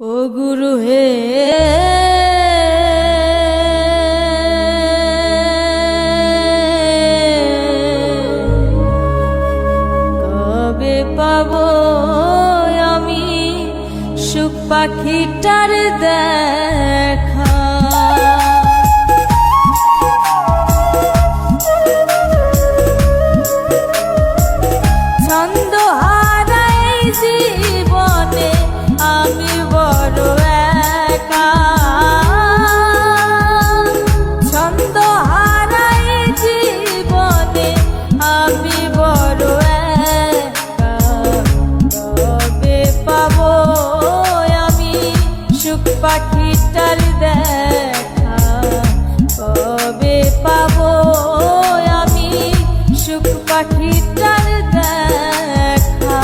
ও গুরু হে কবে পাবো আমি সুখ পাখিটার দেখা ছন্দ হারাই জীবনে আমি বড় একা ছন্দ হারাই জীবনে আমি বড় একা কবে পাবো আমি সুখ পাখিটার দেখা কবে পাবো আমি সুখ পাখিটার দেখা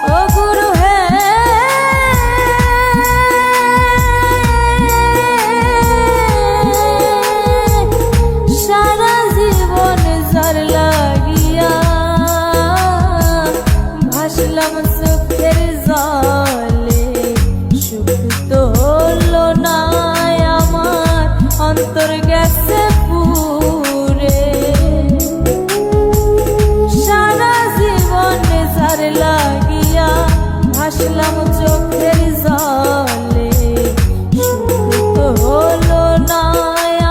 ও গুরু হে সারা জীবন যার লাগিয়া ভাসলাম চোখের জলে সুখ তো হলো না আমার অন্তর গেছে পুরে সারা জীবন যার লাগিয়া ভাসলাম চোখের জলে সুখ তো হলো না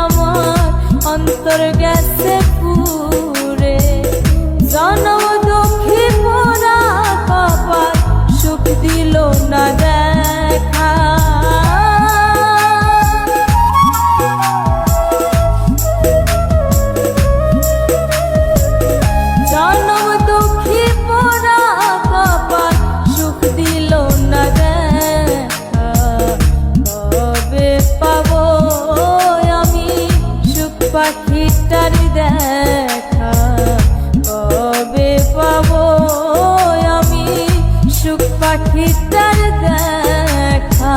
আমার অন্তর গেছে পুরে জনম দুঃখী পোড়া কপাল সুখ দিল না দেখা জনম দুঃখী পোড়া কপাল সুখ দিল না দেখা কবে পাবো আমি সুখ পাখিটার দেখা কবে পাবো আমি সুখ পাখিটার দেখা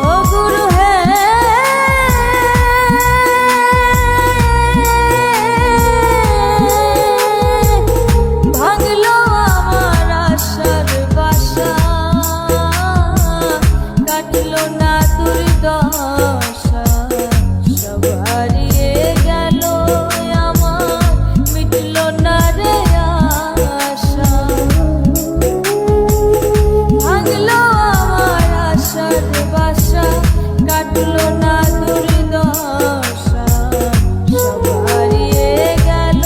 ও গুরু হে ভাঙলো আমার আশার বাসা কাটলো না দুর্দশা সব হারিয়ে গেল আমার মিটলো না রে আশা ভাঙলো আমার আশার বাসা কাটলো না দুর্দশা সব হারিয়ে গেল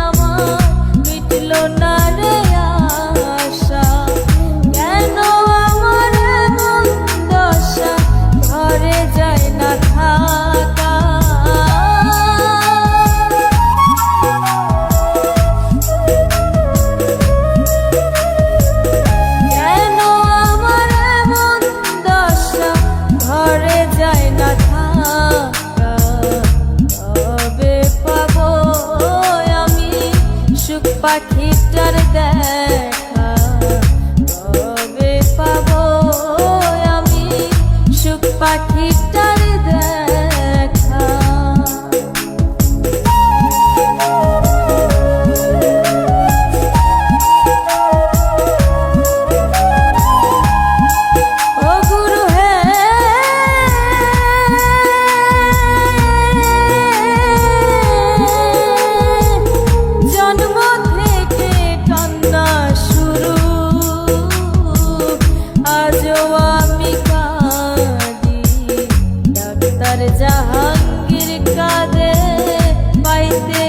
আমার মিটলো না রে আশা কেন আমার এমন দশা ঘরে যায় না থাকা কেন আমার এমন দশা ঘরে যায় না থাকা কবে পাবো আমি সুখ পাখিটার দেখা কবে পাবো আমি সুখ পাখিটার দেখা ও গুরু হে জন্ম থেকে কান্না শুরু আজও আমি কাঁদি ডাক্তার জাহাঙ্গীর কাঁদে পাইতে